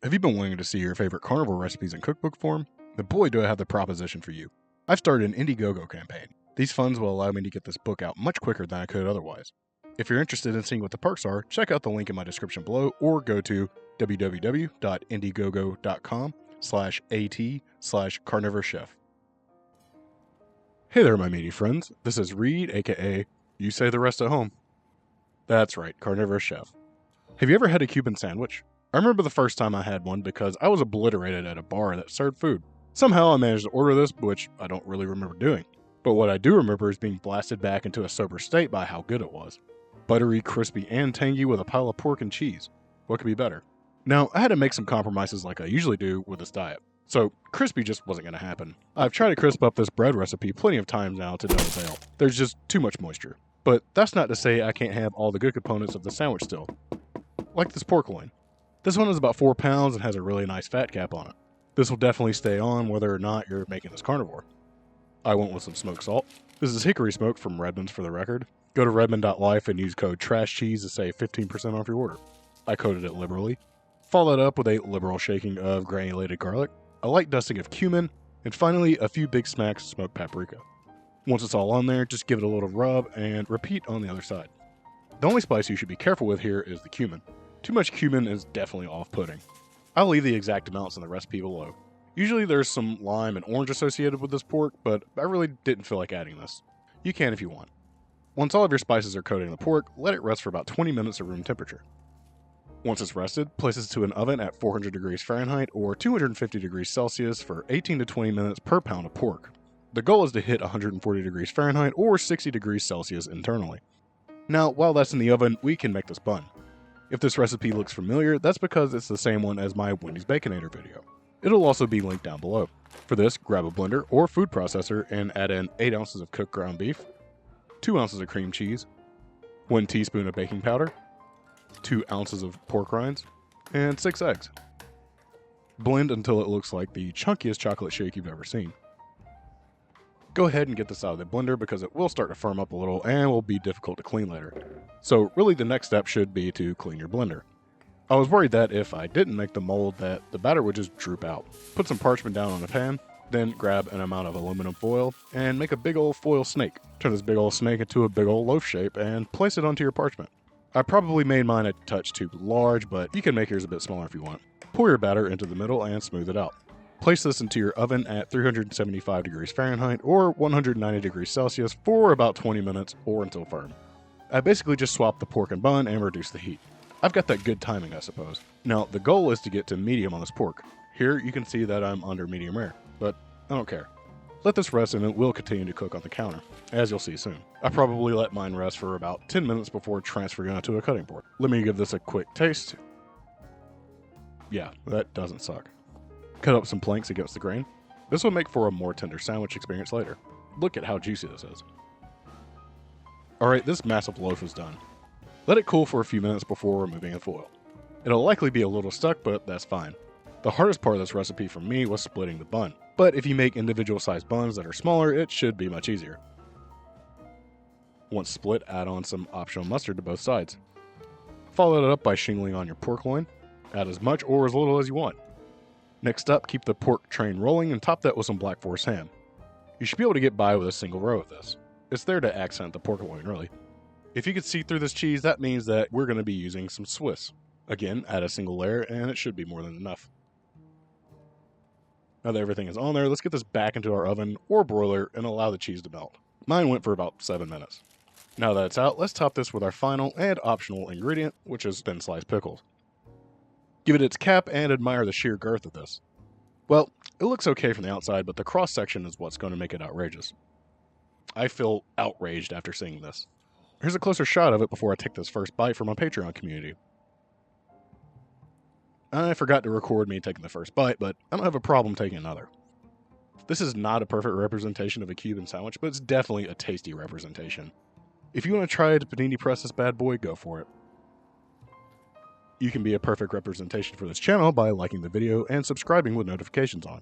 Have you been wanting to see your favorite carnivore recipes in cookbook form? Then boy do I have the proposition for you. I've started an Indiegogo campaign. These funds will allow me to get this book out much quicker than I could otherwise. If you're interested in seeing what the perks are, check out the link in my description below or go to www.indiegogo.com/at/CarnivorousChef. Hey there, my meaty friends. This is Reed, aka You Say the Rest at Home. That's right, CarnivorousChef. Have you ever had a Cuban sandwich? I remember the first time I had one because I was obliterated at a bar that served food. Somehow I managed to order this, which I don't really remember doing. But what I do remember is being blasted back into a sober state by how good it was. Buttery, crispy, and tangy with a pile of pork and cheese. What could be better? Now, I had to make some compromises like I usually do with this diet. So, crispy just wasn't going to happen. I've tried to crisp up this bread recipe plenty of times now to no avail. There's just too much moisture. But that's not to say I can't have all the good components of the sandwich still. Like this pork loin. This one is about 4 pounds and has a really nice fat cap on it. This will definitely stay on whether or not you're making this carnivore. I went with some smoked salt. This is hickory smoke from Redmond's for the record. Go to redmond.life and use code TRASHCHEESE to save 15% off your order. I coated it liberally. Followed up with a liberal shaking of granulated garlic, a light dusting of cumin, and finally a few big smacks of smoked paprika. Once it's all on there, just give it a little rub and repeat on the other side. The only spice you should be careful with here is the cumin. Too much cumin is definitely off-putting. I'll leave the exact amounts in the recipe below. Usually there's some lime and orange associated with this pork, but I really didn't feel like adding this. You can if you want. Once all of your spices are coated in the pork, let it rest for about 20 minutes at room temperature. Once it's rested, place it to an oven at 400 degrees Fahrenheit or 250 degrees Celsius for 18 to 20 minutes per pound of pork. The goal is to hit 140 degrees Fahrenheit or 60 degrees Celsius internally. Now, while that's in the oven, we can make this bun. If this recipe looks familiar, that's because it's the same one as my Wendy's Baconator video. It'll also be linked down below. For this, grab a blender or food processor and add in 8 ounces of cooked ground beef, 2 ounces of cream cheese, 1 teaspoon of baking powder, 2 ounces of pork rinds, and 6 eggs. Blend until it looks like the chunkiest chocolate shake you've ever seen. Go ahead and get this out of the blender because it will start to firm up a little and will be difficult to clean later. So really the next step should be to clean your blender. I was worried that if I didn't make the mold that the batter would just droop out. Put some parchment down on a pan, then grab an amount of aluminum foil and make a big old foil snake. Turn this big old snake into a big old loaf shape and place it onto your parchment. I probably made mine a touch too large, but you can make yours a bit smaller if you want. Pour your batter into the middle and smooth it out. Place this into your oven at 375 degrees Fahrenheit or 190 degrees Celsius for about 20 minutes or until firm. I basically just swap the pork and bun and reduce the heat. I've got that good timing, I suppose. Now, the goal is to get to medium on this pork. Here you can see that I'm under medium rare, but I don't care. Let this rest and it will continue to cook on the counter, as you'll see soon. I probably let mine rest for about 10 minutes before transferring onto a cutting board. Let me give this a quick taste. Yeah, that doesn't suck. Cut up some planks against the grain. This will make for a more tender sandwich experience later. Look at how juicy this is. Alright, this massive loaf is done. Let it cool for a few minutes before removing the foil. It'll likely be a little stuck, but that's fine. The hardest part of this recipe for me was splitting the bun, but if you make individual sized buns that are smaller, it should be much easier. Once split, add on some optional mustard to both sides. Follow it up by shingling on your pork loin. Add as much or as little as you want. Next up, keep the pork train rolling and top that with some Black Forest ham. You should be able to get by with a single row of this. It's there to accent the pork loin, really. If you could see through this cheese, that means that we're going to be using some Swiss. Again, add a single layer and it should be more than enough. Now that everything is on there, let's get this back into our oven or broiler and allow the cheese to melt. Mine went for about 7 minutes. Now that it's out, let's top this with our final and optional ingredient, which is thin sliced pickles. Give it its cap and admire the sheer girth of this. Well, it looks okay from the outside, but the cross section is what's going to make it outrageous. I feel outraged after seeing this. Here's a closer shot of it before I take this first bite for my Patreon community. I forgot to record me taking the first bite, but I don't have a problem taking another. This is not a perfect representation of a Cuban sandwich, but it's definitely a tasty representation. If you want to try to panini press this bad boy, go for it. You can be a perfect representation for this channel by liking the video and subscribing with notifications on.